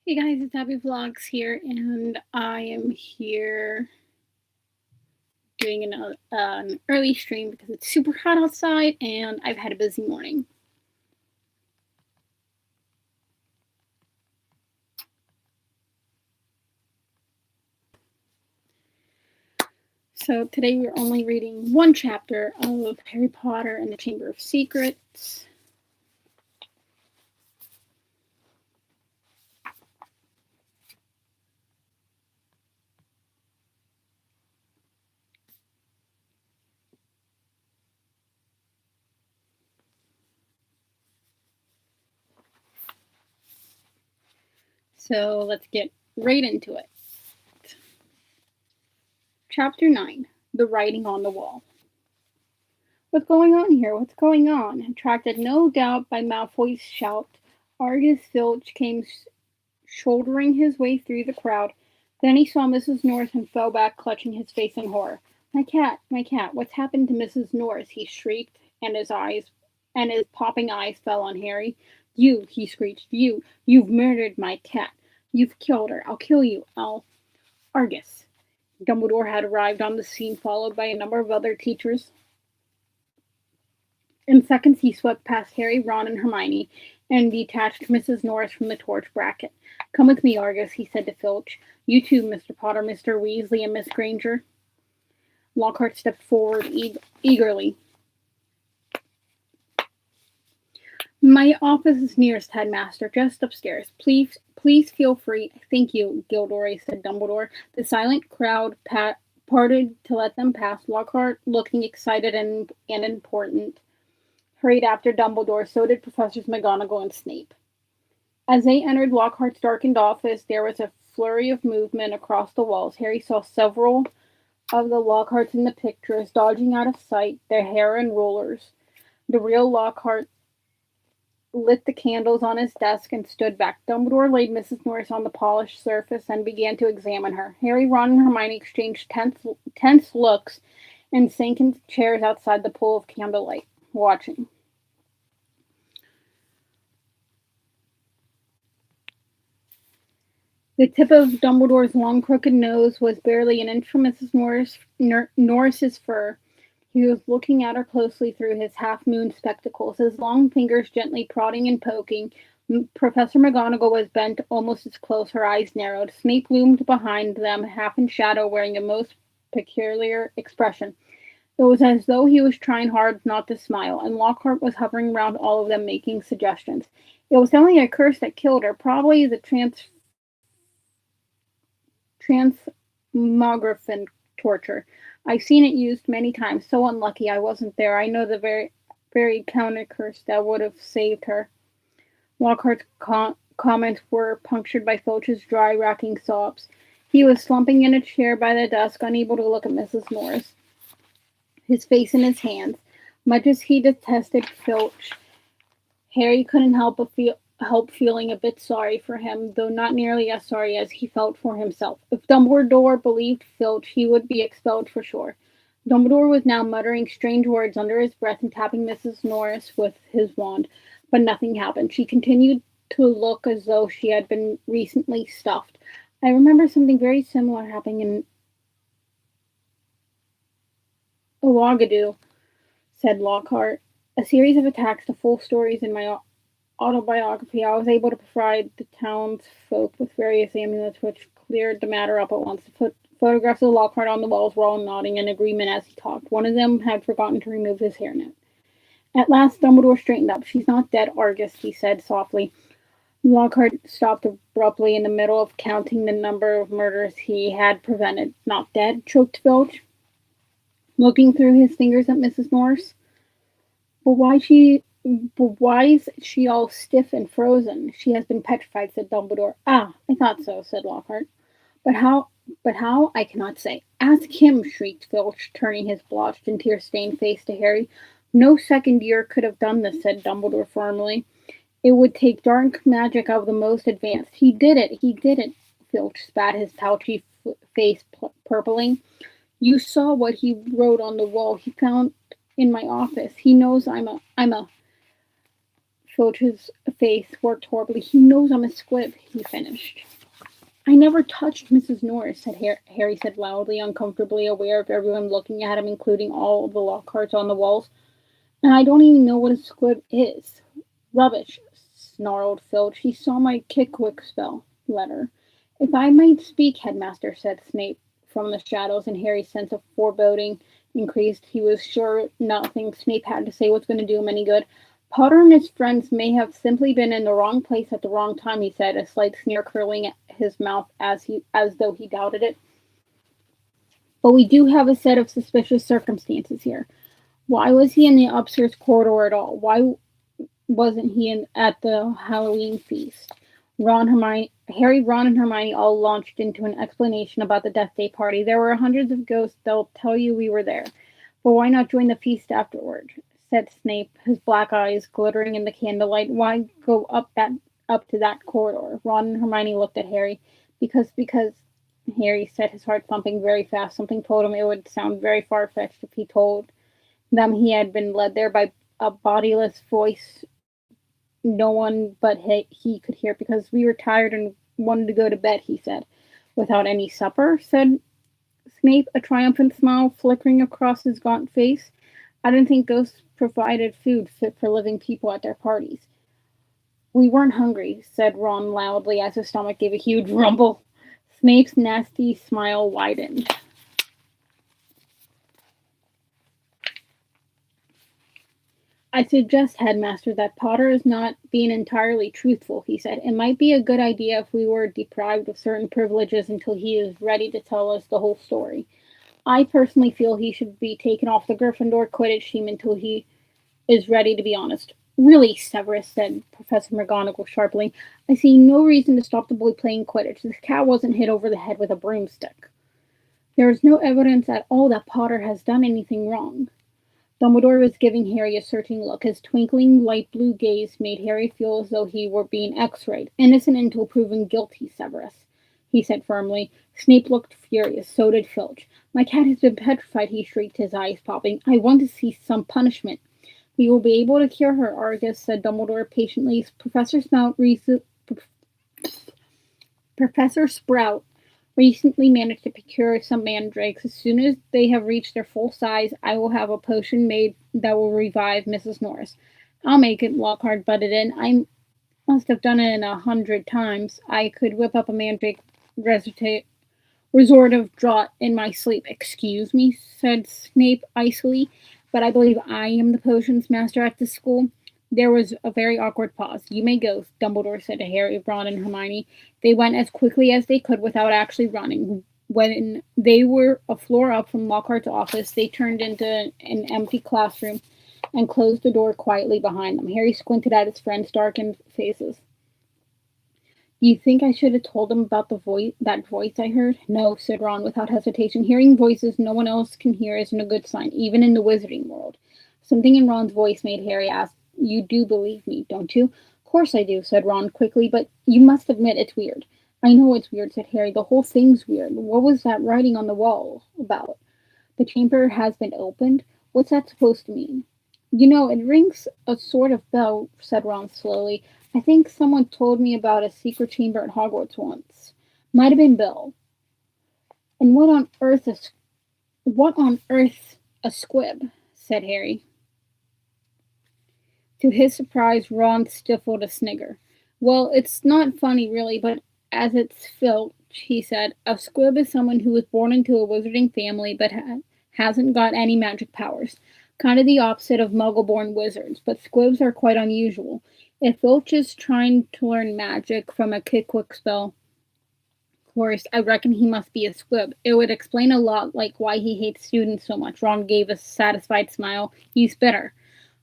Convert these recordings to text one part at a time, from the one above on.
Hey guys, it's Abby Vlogs here, and I am here doing an early stream because it's super hot outside and I've had a busy morning. So today we're only reading one chapter of Harry Potter and the Chamber of Secrets. So let's get right into it. Chapter 9, The Writing on the Wall. What's going on here? What's going on? Attracted no doubt by Malfoy's shout, Argus Filch came shouldering his way through the crowd. Then he saw Mrs. Norris and fell back, clutching his face in horror. My cat, what's happened to Mrs. Norris? He shrieked, and his popping eyes fell on Harry. You, he screeched, you've murdered my cat. You've killed her. I'll kill you. Argus. Dumbledore had arrived on the scene, followed by a number of other teachers. In seconds, he swept past Harry, Ron, and Hermione, and detached Mrs. Norris from the torch bracket. Come with me, Argus, he said to Filch. You too, Mr. Potter, Mr. Weasley, and Miss Granger. Lockhart stepped forward eagerly. My office is nearest, headmaster, just upstairs. Please feel free. Thank you, Gilderoy, said Dumbledore. The silent crowd parted to let them pass. Lockhart, looking excited and important, hurried after Dumbledore. So did Professors McGonagall and Snape. As they entered Lockhart's darkened office, there was a flurry of movement across the walls. Harry saw several of the Lockharts in the pictures dodging out of sight, their hair in rollers. The real Lockhart lit the candles on his desk and stood back. Dumbledore laid Mrs. Norris on the polished surface and began to examine her. Harry, Ron, and Hermione exchanged tense looks and sank into chairs outside the pool of candlelight, watching. The tip of Dumbledore's long, crooked nose was barely an inch from Mrs. Norris's fur. He was looking at her closely through his half-moon spectacles, his long fingers gently prodding and poking. Professor McGonagall was bent almost as close, her eyes narrowed. Snape loomed behind them, half in shadow, wearing a most peculiar expression. It was as though he was trying hard not to smile, and Lockhart was hovering around all of them, making suggestions. It was only a curse that killed her, probably the transmogriffin torture. I've seen it used many times. So unlucky I wasn't there. I know the very counter curse that would have saved her. Lockhart's comments were punctured by Filch's dry, racking sobs. He was slumping in a chair by the desk, unable to look at Mrs. Norris, his face in his hands. Much as he detested Filch, Harry couldn't help feeling a bit sorry for him, though not nearly as sorry as he felt for himself. If Dumbledore believed Filch, he would be expelled for sure. Dumbledore was now muttering strange words under his breath and tapping Mrs. Norris with his wand, but nothing happened. She continued to look as though she had been recently stuffed. I remember something very similar happening in Ouagadougou, said Lockhart. A series of attacks, the full stories in my autobiography. I was able to provide the townsfolk with various amulets which cleared the matter up at once. The photographs of Lockhart on the walls were all nodding in agreement as he talked. One of them had forgotten to remove his hairnet. At last Dumbledore straightened up. She's not dead, Argus, he said softly. Lockhart stopped abruptly in the middle of counting the number of murders he had prevented. Not dead, choked Filch, looking through his fingers at Mrs. Norris. But why is she all stiff and frozen? She has been petrified, said Dumbledore. Ah, I thought so, said Lockhart. But how, I cannot say. Ask him, shrieked Filch, turning his blotched and tear-stained face to Harry. No second year could have done this, said Dumbledore firmly. It would take dark magic of the most advanced. He did it, Filch spat, his pouchy face purpling. You saw what he wrote on the wall. He found in my office. He knows I'm a face worked horribly. He knows I'm a squib, he finished. I never touched Mrs. Norris, said Harry said loudly, uncomfortably aware of everyone looking at him, including all the Lockharts on the walls. And I don't even know what a squib is. Rubbish, snarled Filch. He saw my kick-quick spell letter. If I might speak, Headmaster, said Snape from the shadows, and Harry's sense of foreboding increased. He was sure nothing Snape had to say was going to do him any good. Potter and his friends may have simply been in the wrong place at the wrong time, he said, a slight sneer curling at his mouth as though he doubted it. But we do have a set of suspicious circumstances here. Why was he in the upstairs corridor at all? Why wasn't he at the Halloween feast? Harry, Ron, and Hermione all launched into an explanation about the Death Day party. There were hundreds of ghosts. They'll tell you we were there. But why not join the feast afterward? Said Snape, his black eyes glittering in the candlelight. Why go up to that corridor? Ron and Hermione looked at Harry. Because Harry said, his heart thumping very fast. Something told him it would sound very far-fetched if he told them he had been led there by a bodiless voice no one but he could hear. Because we were tired and wanted to go to bed, he said. Without any supper? Said Snape, a triumphant smile flickering across his gaunt face. I didn't think ghosts provided food fit for living people at their parties. We weren't hungry, said Ron loudly as his stomach gave a huge rumble. Snape's nasty smile widened. I suggest, Headmaster, that Potter is not being entirely truthful, he said. It might be a good idea if we were deprived of certain privileges until he is ready to tell us the whole story. I personally feel he should be taken off the Gryffindor Quidditch team until he is ready to be honest. Really, Severus, said Professor McGonagall sharply. I see no reason to stop the boy playing Quidditch. This cat wasn't hit over the head with a broomstick. There is no evidence at all that Potter has done anything wrong. Dumbledore was giving Harry a searching look. His twinkling, light blue gaze made Harry feel as though he were being x-rayed. Innocent until proven guilty, Severus, he said firmly. Snape looked furious. So did Filch. My cat has been petrified, he shrieked, his eyes popping. I want to see some punishment. We will be able to cure her, Argus, said Dumbledore patiently. Professor Sprout recently managed to procure some mandrakes. As soon as they have reached their full size, I will have a potion made that will revive Mrs. Norris. I'll make it, Lockhart butted in. I must have done it 100 times. I could whip up a mandrake restorative draught in my sleep. Excuse me, said Snape icily, but I believe I am the potions master at this school. There was a very awkward pause. You may go, Dumbledore said to Harry, Ron, and Hermione. They went as quickly as they could without actually running. When they were a floor up from Lockhart's office, they turned into an empty classroom and closed the door quietly behind them. Harry squinted at his friends' darkened faces. Do you think I should have told him about that voice I heard? No, said Ron without hesitation. Hearing voices no one else can hear isn't a good sign, even in the wizarding world. Something in Ron's voice made Harry ask, You do believe me, don't you? Of course I do, said Ron quickly, but you must admit it's weird. I know it's weird, said Harry. The whole thing's weird. What was that writing on the wall about? The chamber has been opened? What's that supposed to mean? You know, it rings a sort of bell, said Ron slowly. I think someone told me about a secret chamber at Hogwarts once. Might have been Bill. And what on earth a squib? Said Harry. To his surprise, Ron stifled a snigger. Well, it's not funny, really, but as it's Filch, he said, a squib is someone who was born into a wizarding family but hasn't got any magic powers. Kind of the opposite of muggle-born wizards, but squibs are quite unusual. If Filch is trying to learn magic from a kick-quick spell course, I reckon he must be a squib. It would explain a lot, like why he hates students so much. Ron gave a satisfied smile. He's bitter.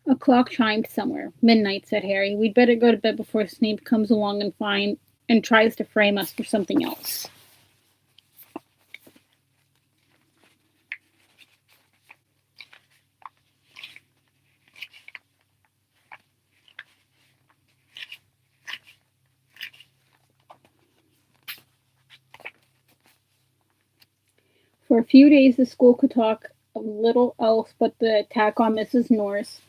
A clock chimed somewhere. Midnight, said Harry. We'd better go to bed before Snape comes along and tries to frame us for something else. For a few days the school could talk of little else but the attack on Mrs. Norris.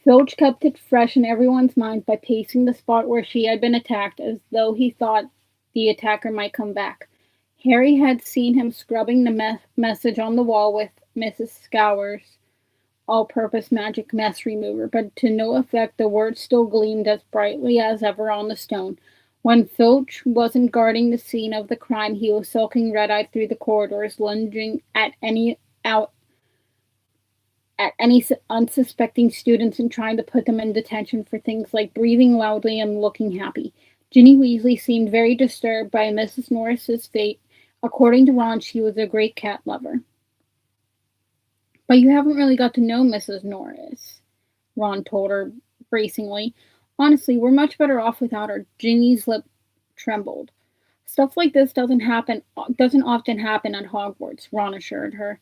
Filch kept it fresh in everyone's minds by pacing the spot where she had been attacked, as though he thought the attacker might come back. Harry had seen him scrubbing the message on the wall with Mrs. Scour's all-purpose magic mess remover, but to no effect. The words still gleamed as brightly as ever on the stone. When Filch wasn't guarding the scene of the crime, he was sulking red-eyed through the corridors, lunging out at any unsuspecting students and trying to put them in detention for things like breathing loudly and looking happy. Ginny Weasley seemed very disturbed by Mrs. Norris's fate. According to Ron, she was a great cat lover. But you haven't really got to know Mrs. Norris, Ron told her bracingly. Honestly, we're much better off without her. Ginny's lip trembled. Stuff like this doesn't often happen at Hogwarts, Ron assured her.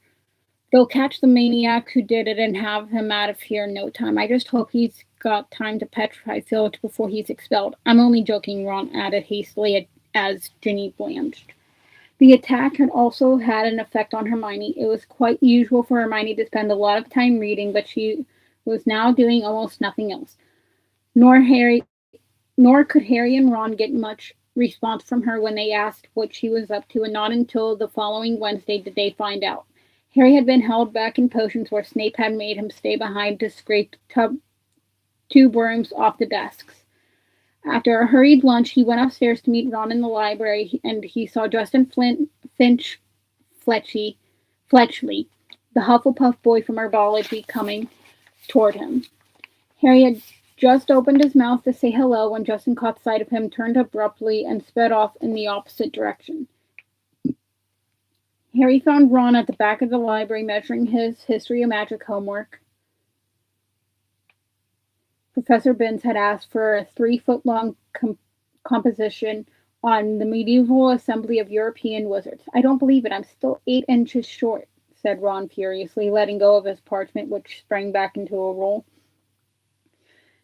They'll catch the maniac who did it and have him out of here in no time. I just hope he's got time to petrify Filch before he's expelled. I'm only joking, Ron added hastily as Ginny blanched. The attack had also had an effect on Hermione. It was quite usual for Hermione to spend a lot of time reading, but she was now doing almost nothing else. Nor could Harry and Ron get much response from her when they asked what she was up to, and not until the following Wednesday did they find out. Harry had been held back in potions where Snape had made him stay behind to scrape two brooms off the desks. After a hurried lunch, he went upstairs to meet Ron in the library, and he saw Justin Finch Fletchley, the Hufflepuff boy from herbology, coming toward him. Harry had just opened his mouth to say hello when Justin caught sight of him, turned abruptly, and sped off in the opposite direction. Harry found Ron at the back of the library measuring his History of Magic homework. Professor Binns had asked for a 3-foot-long composition on the medieval assembly of European wizards. I don't believe it. I'm still 8 inches short, said Ron furiously, letting go of his parchment, which sprang back into a roll.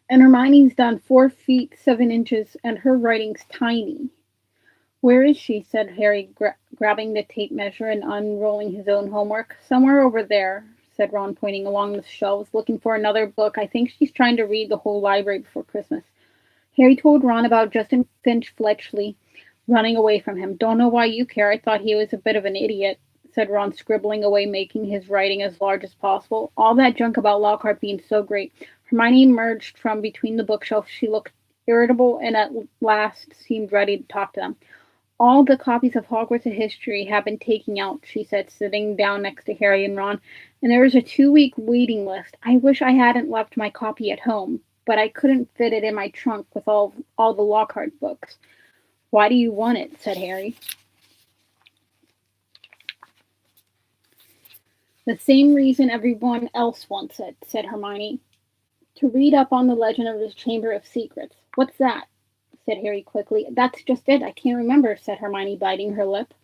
And Hermione's done 4 feet 7 inches, and her writing's tiny. Where is she? Said Harry, grabbing the tape measure and unrolling his own homework. Somewhere over there, said Ron, pointing along the shelves, looking for another book. I think she's trying to read the whole library before Christmas. Harry told Ron about Justin Finch Fletchley running away from him. Don't know why you care. I thought he was a bit of an idiot, said Ron, scribbling away, making his writing as large as possible. All that junk about Lockhart being so great. Hermione emerged from between the bookshelves. She looked irritable and at last seemed ready to talk to them. All the copies of Hogwarts History have been taken out, she said, sitting down next to Harry and Ron, and there is a 2-week waiting list. I wish I hadn't left my copy at home, but I couldn't fit it in my trunk with all the Lockhart books. Why do you want it? Said Harry. The same reason everyone else wants it, said Hermione. To read up on the legend of the Chamber of Secrets. What's that? Said Harry quickly. That's just it. I can't remember, said Hermione, biting her lip.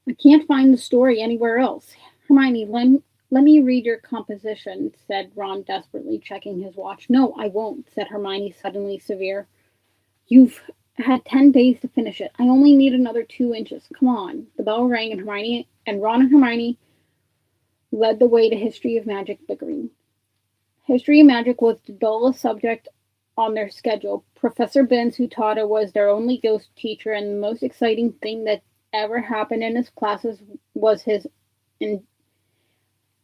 I can't find the story anywhere else. Hermione, let me read your composition, said Ron desperately, checking his watch. No, I won't, said Hermione, suddenly severe. You've had 10 days to finish it. I only need another 2 inches. Come on. The bell rang, and Ron and Hermione led the way to History of Magic bickering. History of Magic was the dullest subject on their schedule. Professor Binns, who taught it, was their only ghost teacher, and the most exciting thing that ever happened in his classes was his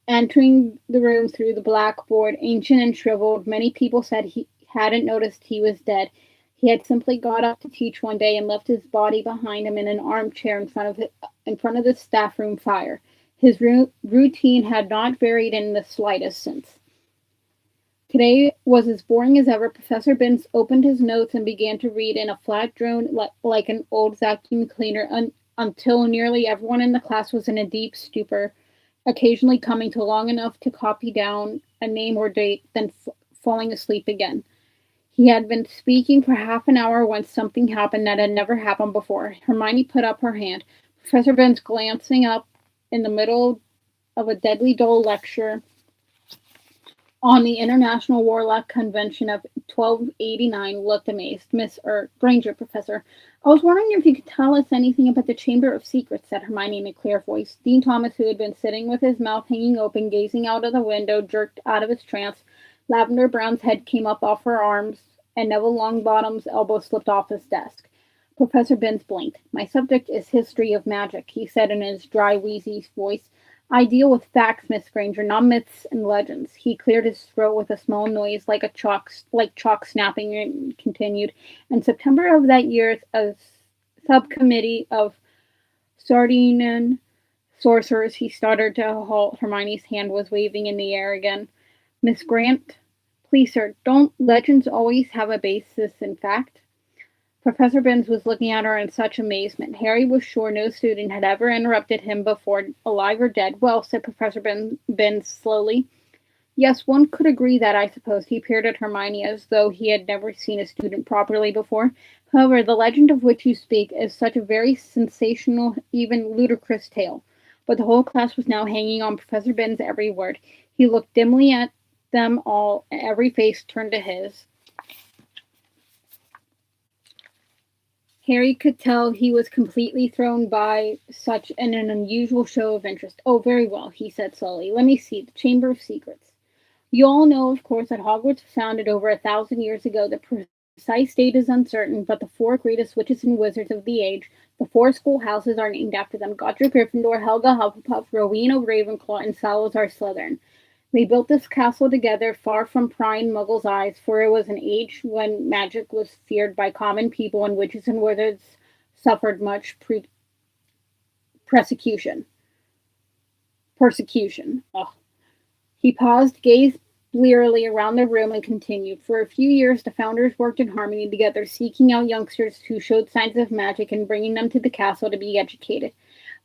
entering the room through the blackboard, ancient and shriveled. Many people said he hadn't noticed he was dead. He had simply got up to teach one day and left his body behind him in an armchair in front of the staff room fire. His routine had not varied in the slightest since. Today was as boring as ever. Professor Binns opened his notes and began to read in a flat drone like an old vacuum cleaner until nearly everyone in the class was in a deep stupor, occasionally coming to long enough to copy down a name or date, then falling asleep again. He had been speaking for half an hour when something happened that had never happened before. Hermione put up her hand. Professor Binns, glancing up in the middle of a deadly dull lecture on the International Warlock Convention of 1289, looked amazed. Miss Granger, Professor, I was wondering if you could tell us anything about the Chamber of Secrets, said Hermione in a clear voice. Dean Thomas, who had been sitting with his mouth hanging open, gazing out of the window, jerked out of his trance, Lavender Brown's head came up off her arms, and Neville Longbottom's elbow slipped off his desk. Professor Binns blinked. "My subject is history of magic," he said in his dry, wheezy voice. "I deal with facts, Miss Granger, not myths and legends." He cleared his throat with a small noise like chalk snapping, and continued. "In September of that year, a subcommittee of Sardinian sorcerers," he stuttered to a halt. Hermione's hand was waving in the air again. "Miss Grant, please, sir, don't legends always have a basis in fact?" Professor Binns was looking at her in such amazement. Harry was sure no student had ever interrupted him before, alive or dead. "Well," said Professor Binns slowly, "yes, one could agree that, I suppose." He peered at Hermione as though he had never seen a student properly before. "However, the legend of which you speak is such a very sensational, even ludicrous tale." But the whole class was now hanging on Professor Binns' every word. He looked dimly at them all, and every face turned to his. Harry could tell he was completely thrown by such an unusual show of interest. "Oh, very well," he said slowly. "Let me see. The Chamber of Secrets. You all know, of course, that Hogwarts was founded over 1,000 years ago. The precise date is uncertain, but the four greatest witches and wizards of the age, the four schoolhouses, are named after them: Godric Gryffindor, Helga Hufflepuff, Rowena Ravenclaw, and Salazar Slytherin. They built this castle together, far from prying Muggles' eyes, for it was an age when magic was feared by common people, and witches and wizards suffered much persecution. Persecution. Ugh. He paused, gazed blearily around the room, and continued. "For a few years, the founders worked in harmony together, seeking out youngsters who showed signs of magic and bringing them to the castle to be educated.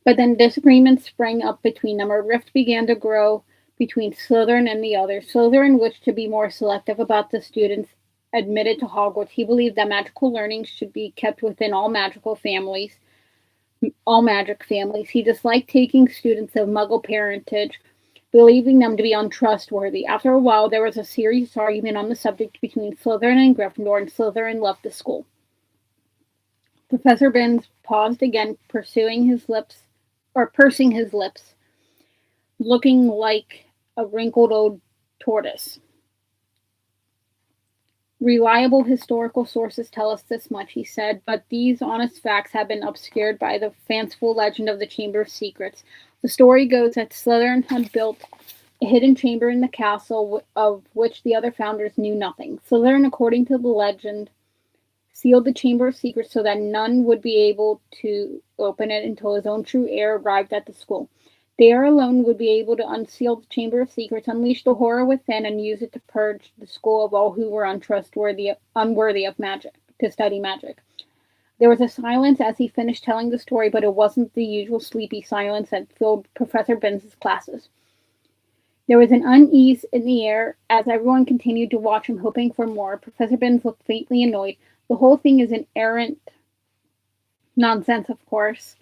But then disagreements sprang up between them. A rift began to grow between Slytherin and the others. Slytherin wished to be more selective about the students admitted to Hogwarts. He believed that magical learning should be kept within all magic families. He disliked taking students of Muggle parentage, believing them to be untrustworthy. After a while, there was a serious argument on the subject between Slytherin and Gryffindor, and Slytherin left the school." Professor Binns paused again, pursing his lips, looking like a wrinkled old tortoise. "Reliable historical sources tell us this much," he said, "but these honest facts have been obscured by the fanciful legend of the Chamber of Secrets. The story goes that Slytherin had built a hidden chamber in the castle of which the other founders knew nothing. Slytherin, according to the legend, sealed the Chamber of Secrets so that none would be able to open it until his own true heir arrived at the school. They alone would be able to unseal the Chamber of Secrets, unleash the horror within, and use it to purge the school of all who were unworthy of magic, to study magic." There was a silence as he finished telling the story, but it wasn't the usual sleepy silence that filled Professor Binns' classes. There was an unease in the air as everyone continued to watch him, hoping for more. Professor Binns looked faintly annoyed. "The whole thing is an errant nonsense, of course.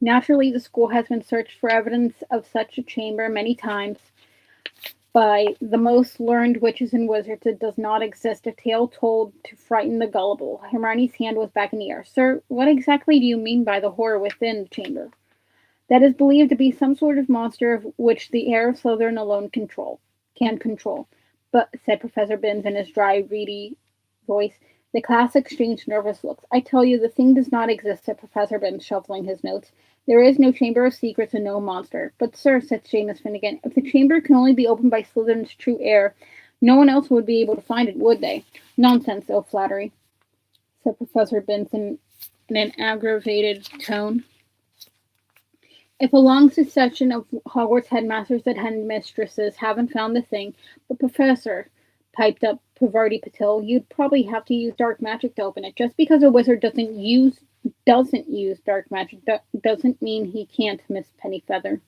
Naturally, the school has been searched for evidence of such a chamber many times by the most learned witches and wizards. It does not exist, a tale told to frighten the gullible." Hermione's hand was back in the air. "Sir, what exactly do you mean by the horror within the chamber?" "That is believed to be some sort of monster of which the heir of Slytherin alone can control." "But," said Professor Binns in his dry, reedy voice. The class exchanged nervous looks. "I tell you, the thing does not exist," said Professor Binns, shuffling his notes. "There is no Chamber of Secrets and no monster." "But, sir," said Seamus Finnegan, "if the chamber can only be opened by Slytherin's true heir, no one else would be able to find it, would they?" "Nonsense, oh flattery," said Professor Binns in an aggravated tone. "If a long succession of Hogwarts headmasters and headmistresses haven't found the thing—" "But, Professor," piped up Parvati Patil, "you'd probably have to use dark magic to open it. Just because a wizard doesn't use dark magic doesn't mean he can't, Miss Pennyfeather,"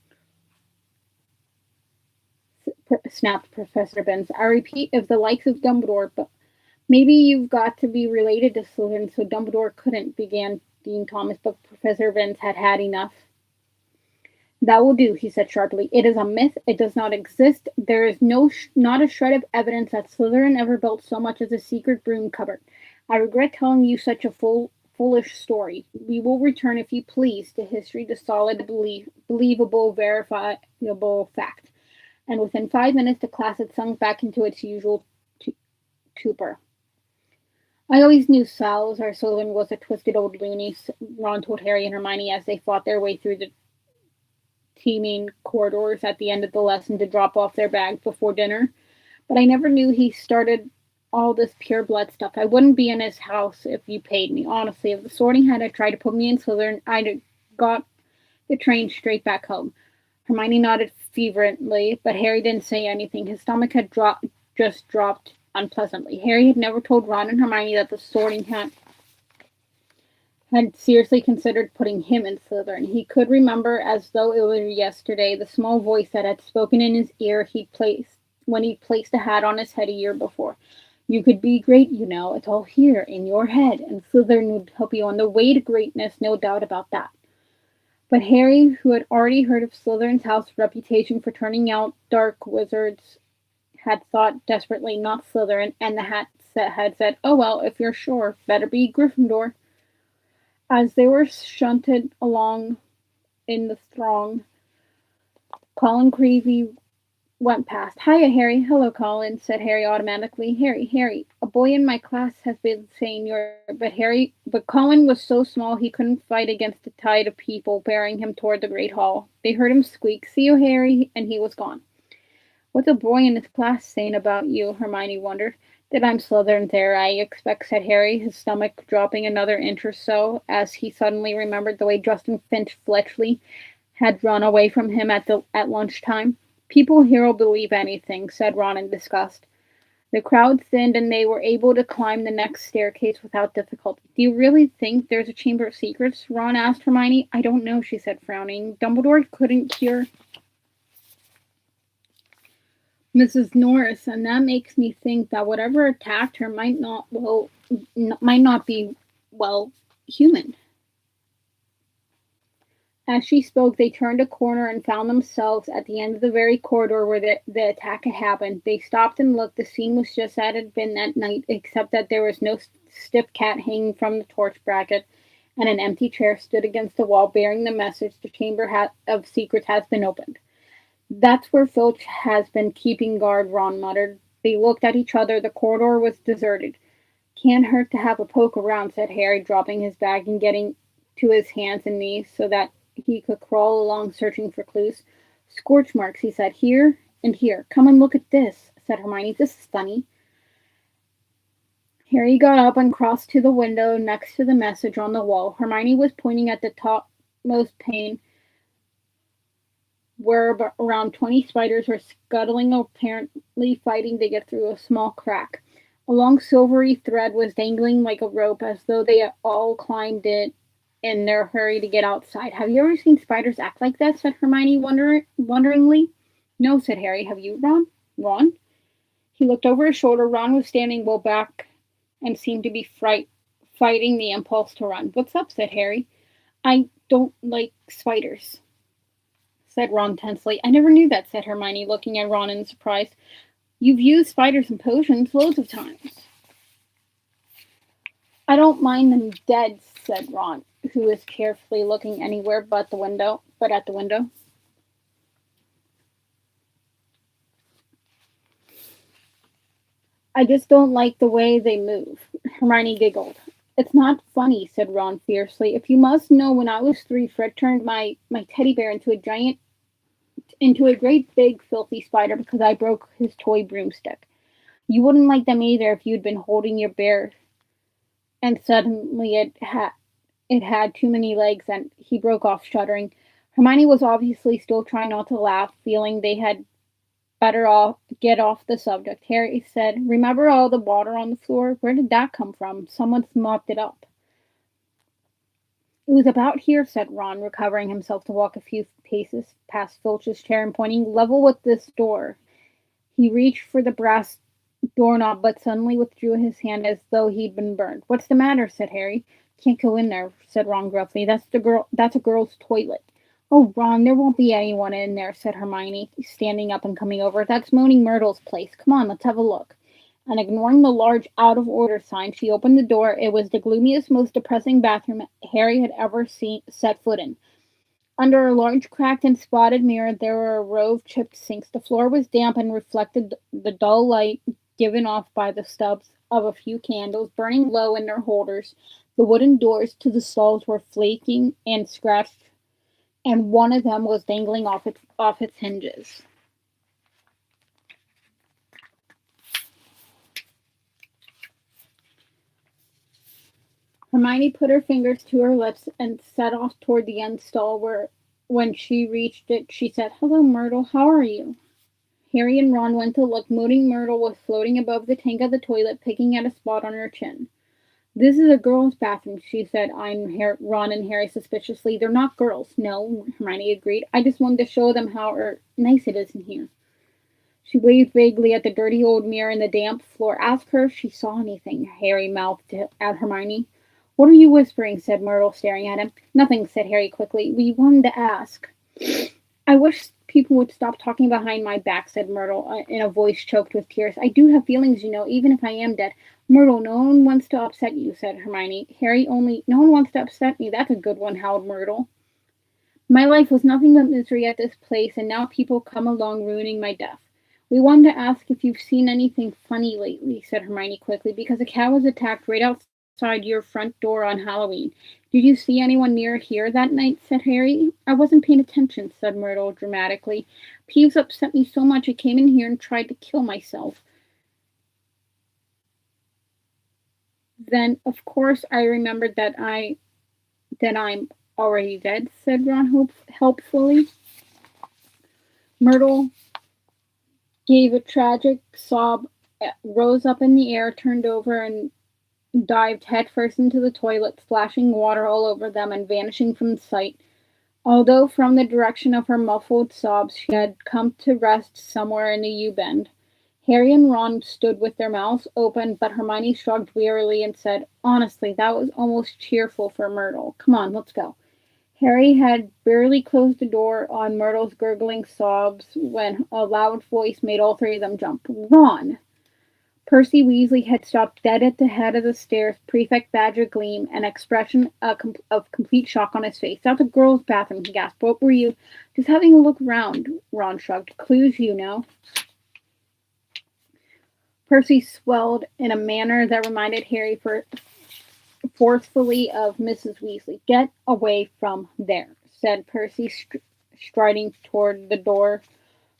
snapped Professor Binns. "I repeat, if the likes of Dumbledore— but maybe you've got to be related to Slytherin, so Dumbledore couldn't," began Dean Thomas, but Professor Binns had had enough. "That will do," he said sharply. "It is a myth. It does not exist. There is not a shred of evidence that Slytherin ever built so much as a secret broom cupboard. I regret telling you such a foolish story. We will return, if you please, to history, to solid, believable, verifiable fact." And within 5 minutes the class had sunk back into its usual Cooper. I always knew Salazar Slytherin was a twisted old loony, Ron told Harry and Hermione as they fought their way through the teeming corridors at the end of the lesson to drop off their bags before dinner. But I never knew he started all this pure blood stuff. I wouldn't be in his house if you paid me. Honestly, if the Sorting Hat had tried to put me in Slytherin, I'd have got the train straight back home. Hermione nodded fervently, but Harry didn't say anything. His stomach had just dropped unpleasantly. Harry had never told Ron and Hermione that the Sorting Hat had seriously considered putting him in Slytherin. He could remember, as though it was yesterday, the small voice that had spoken in his ear when he placed a hat on his head a year before. You could be great, you know. It's all here, in your head, and Slytherin would help you on the way to greatness, no doubt about that. But Harry, who had already heard of Slytherin's house reputation for turning out dark wizards, had thought desperately not Slytherin, and the hat had said, "Oh well, if you're sure, better be Gryffindor." As they were shunted along in the throng, Colin Creevey went past. "Hiya, Harry." "Hello, Colin," said Harry automatically. Harry, a boy in my class has been saying you're..." But Colin was so small he couldn't fight against the tide of people bearing him toward the great hall. They heard him squeak, "See you, Harry," and he was gone. "What's a boy in his class saying about you?" Hermione wondered. "That I'm Slytherin there, I expect," said Harry, his stomach dropping another inch or so, as he suddenly remembered the way Justin Finch Fletchley had run away from him at lunchtime. "People here'll believe anything," said Ron in disgust. The crowd thinned, and they were able to climb the next staircase without difficulty. "Do you really think there's a Chamber of Secrets?" Ron asked Hermione. "I don't know," she said, frowning. "Dumbledore couldn't cure Mrs. Norris, and that makes me think that whatever attacked her might not be, well, human." As she spoke, they turned a corner and found themselves at the end of the very corridor where the attack had happened. They stopped and looked. The scene was just as it had been that night, except that there was no stiff cat hanging from the torch bracket, and an empty chair stood against the wall bearing the message, "The Chamber of Secrets has been opened." "That's where Filch has been keeping guard," Ron muttered. They looked at each other. The corridor was deserted. "Can't hurt to have a poke around," said Harry, dropping his bag and getting to his hands and knees so that he could crawl along searching for clues. "Scorch marks," he said, "here and here." "Come and look at this," said Hermione. "This is funny." Harry got up and crossed to the window next to the message on the wall. Hermione was pointing at the topmost pane, where around 20 spiders were scuttling, apparently fighting to get through a small crack. A long silvery thread was dangling like a rope, as though they all climbed it in their hurry to get outside. "Have you ever seen spiders act like that?" said Hermione wonderingly. "No," said Harry. "Have you, Ron?" "Ron?" He looked over his shoulder. Ron was standing well back and seemed to be fighting the impulse to run. "What's up?" said Harry. "I don't like spiders," said Ron tensely. "I never knew that," said Hermione, looking at Ron in surprise. "You've used spiders in potions loads of times." "I don't mind them dead," said Ron, who was carefully looking anywhere but at the window. "I just don't like the way they move." Hermione giggled. "It's not funny," said Ron fiercely. "If you must know, when I was 3, Fred turned my teddy bear into a great big filthy spider because I broke his toy broomstick. You wouldn't like them either if you'd been holding your bear and suddenly it had too many legs," and he broke off, shuddering. Hermione was obviously still trying not to laugh, feeling they had better get off the subject. Harry said, "Remember all the water on the floor? Where did that come from? Someone's mopped it up." "It was about here," said Ron, recovering himself to walk a few paces past Filch's chair and pointing level with this door. He reached for the brass doorknob, but suddenly withdrew his hand as though he'd been burned. "What's the matter?" said Harry. "Can't go in there," said Ron gruffly. That's a girl's toilet." "Oh, Ron, there won't be anyone in there," said Hermione, standing up and coming over. "That's Moaning Myrtle's place. Come on, let's have a look." And ignoring the large out-of-order sign, she opened the door. It was the gloomiest, most depressing bathroom Harry had ever set foot in. Under a large cracked and spotted mirror, there were a row of chipped sinks. The floor was damp and reflected the dull light given off by the stubs of a few candles burning low in their holders. The wooden doors to the stalls were flaking and scratched, and one of them was dangling off its hinges. Hermione put her fingers to her lips and set off toward the end stall where when she reached it she said, "Hello, Myrtle, how are you?" Harry and Ron went to look. Moaning Myrtle was floating above the tank of the toilet, picking at a spot on her chin. "This is a girl's bathroom," she said, eyeing Ron and Harry suspiciously. "They're not girls." "No," Hermione agreed. "I just wanted to show them how nice it is in here." She waved vaguely at the dirty old mirror in the damp floor. "Ask her if she saw anything," Harry mouthed at Hermione. "What are you whispering?" said Myrtle, staring at him. "Nothing," said Harry quickly. "We wanted to ask." "I wish people would stop talking behind my back," said Myrtle, in a voice choked with tears. "I do have feelings, you know, even if I am dead." "Myrtle, no one wants to upset you," said Hermione. "No one wants to upset me. That's a good one," howled Myrtle. "My life was nothing but misery at this place, and now people come along ruining my death." "We wanted to ask if you've seen anything funny lately," said Hermione quickly, "because a cat was attacked right outside your front door on Halloween." "Did you see anyone near here that night?" said Harry. "I wasn't paying attention," said Myrtle dramatically. "Peeves upset me so much I came in here and tried to kill myself. Then, of course, I remembered that I'm already dead," said Ron helpfully. Myrtle gave a tragic sob, rose up in the air, turned over, and dived headfirst into the toilet, splashing water all over them and vanishing from sight. Although from the direction of her muffled sobs she had come to rest somewhere in the U-bend. Harry and Ron stood with their mouths open, but Hermione shrugged wearily and said, "Honestly, that was almost cheerful for Myrtle. Come on, let's go." Harry had barely closed the door on Myrtle's gurgling sobs when a loud voice made all three of them jump. "Ron!" Percy Weasley had stopped dead at the head of the stairs, Prefect Badger gleam, an expression of complete shock on his face. "That's a girl's bathroom," he gasped. "What were you—" "Just having a look round," Ron shrugged. "Clues, you know." Percy swelled in a manner that reminded Harry forcefully of Mrs. Weasley. "Get away from there," said Percy, striding toward the door,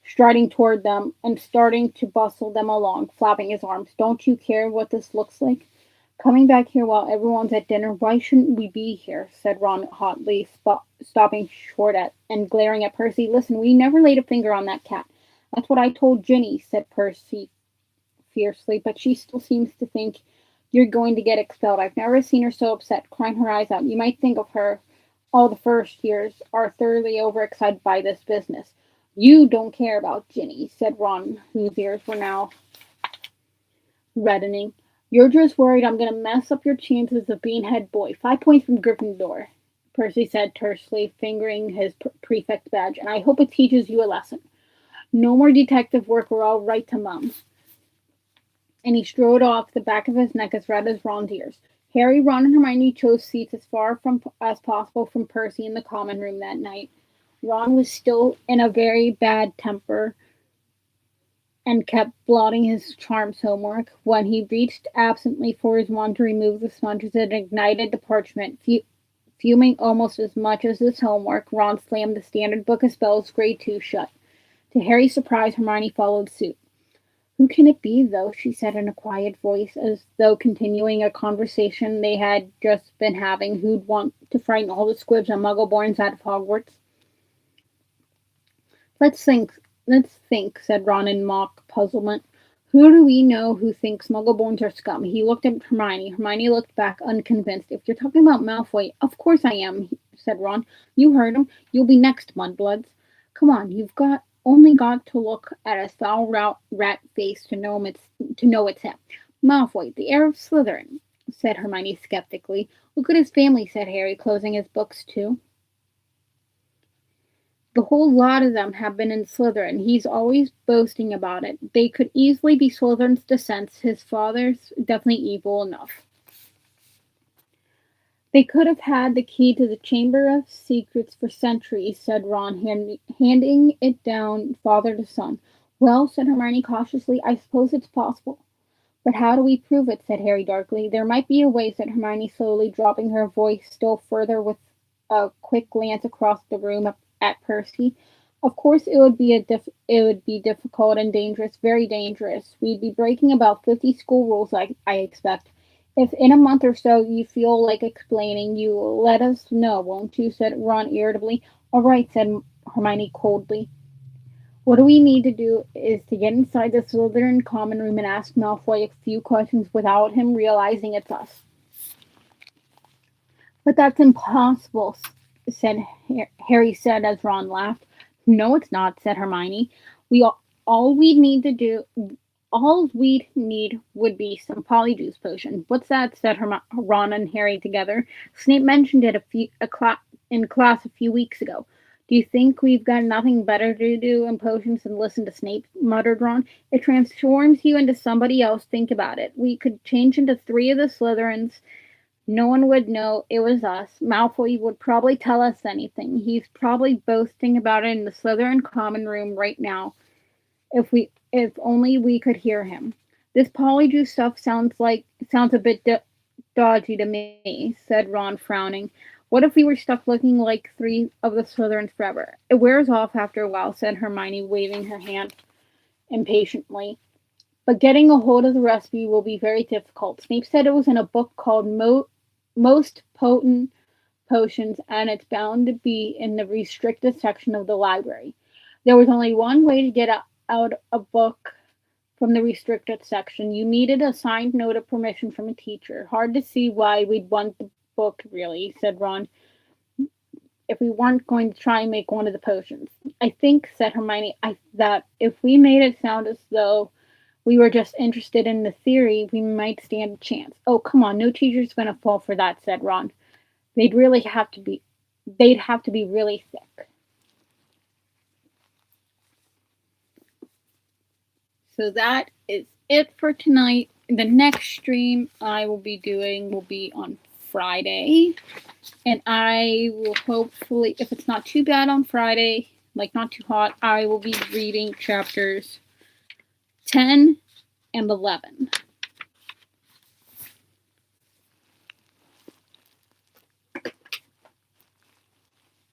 striding toward them and starting to bustle them along, flapping his arms. "Don't you care what this looks like? Coming back here while everyone's at dinner? Why shouldn't we be here?" said Ron hotly, stopping short and glaring at Percy. "Listen, we never laid a finger on that cat." "That's what I told Ginny," said Percy fiercely, "but she still seems to think you're going to get expelled. I've never seen her so upset, crying her eyes out. You might think of her. All the first years are thoroughly overexcited by this business." "You don't care about Ginny," said Ron, whose ears were now reddening. "You're just worried I'm going to mess up your chances of being head boy. 5 points from Gryffindor," Percy said tersely, fingering his prefect's badge, "and I hope it teaches you a lesson. No more detective work or I'll write to Mum." And he strode off, the back of his neck as red as Ron's ears. Harry, Ron, and Hermione chose seats as far as possible from Percy in the common room that night. Ron was still in a very bad temper and kept blotting his charms homework. When he reached absently for his wand to remove the smudges that ignited the parchment, fuming almost as much as his homework, Ron slammed the Standard Book of Spells Grade 2 shut. To Harry's surprise, Hermione followed suit. "Who can it be, though?" she said in a quiet voice, as though continuing a conversation they had just been having. "Who'd want to frighten all the squibs and muggleborns out of Hogwarts?" Let's think," said Ron in mock puzzlement. "Who do we know who thinks muggleborns are scum?" He looked at Hermione. Hermione looked back, unconvinced. "If you're talking about Malfoy—" "Of course I am," said Ron. "You heard him. You'll be next, mudbloods. Come on, you've only got to look at his foul rat face to know it's him. Malfoy, the heir of Slytherin," said Hermione skeptically. "Look at his family," said Harry, closing his books too. "The whole lot of them have been in Slytherin. He's always boasting about it. They could easily be Slytherin's descendants. His father's definitely evil enough." "They could have had the key to the Chamber of Secrets for centuries," said Ron, handing it down father to son. "Well," said Hermione cautiously, "I suppose it's possible." But how do we prove it? Said Harry darkly. There might be a way, said Hermione slowly, dropping her voice still further with a quick glance across the room at Percy. Of course it would be difficult and dangerous, very dangerous. We'd be breaking about 50 school rules, I expect. If in a month or so you feel like explaining, you let us know, won't you? Said Ron irritably. All right, said Hermione coldly. What we need to do is to get inside the Slytherin common room and ask Malfoy a few questions without him realizing it's us. But that's impossible, said Harry said as Ron laughed. No, it's not, said Hermione. We all we need to do all we'd need would be some polyjuice potion. What's that? Said Ron and Harry together. Snape mentioned it in class a few weeks ago. Do you think we've got nothing better to do in potions than listen to Snape? Muttered Ron. It transforms you into somebody else. Think about it. We could change into 3 of the Slytherins. No one would know it was us. Malfoy would probably tell us anything. He's probably boasting about it in the Slytherin common room right now. If only we could hear him. This Polyjuice stuff sounds a bit dodgy to me, said Ron, frowning. What if we were stuck looking like 3 of the Slytherins forever? It wears off after a while, said Hermione, waving her hand impatiently. But getting a hold of the recipe will be very difficult. Snape said it was in a book called Most Potent Potions, and it's bound to be in the restricted section of the library. There was only one way to get out a book from the restricted section. You needed a signed note of permission from a teacher. Hard to see why we'd want the book, really, said Ron, if we weren't going to try and make one of the potions. I think, said Hermione, that if we made it sound as though we were just interested in the theory, we might stand a chance. Oh, come on, no teacher's going to fall for that, said Ron. They'd have to be really thick. So that is it for tonight. The next stream I will be doing will be on Friday. And I will hopefully, if it's not too bad on Friday, like not too hot, I will be reading chapters 10 and 11.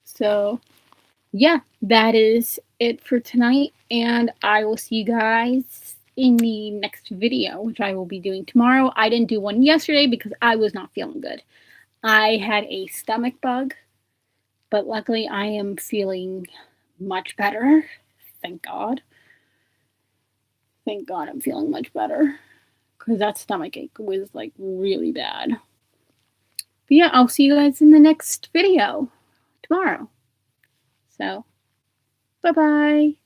So, yeah, that is it for tonight, and I will see you guys in the next video, which I will be doing tomorrow. I didn't do one yesterday because I was not feeling good. I had a stomach bug, but luckily I am feeling much better. Thank God. Thank God I'm feeling much better, because that stomach ache was like really bad. But yeah, I'll see you guys in the next video tomorrow. So, bye-bye.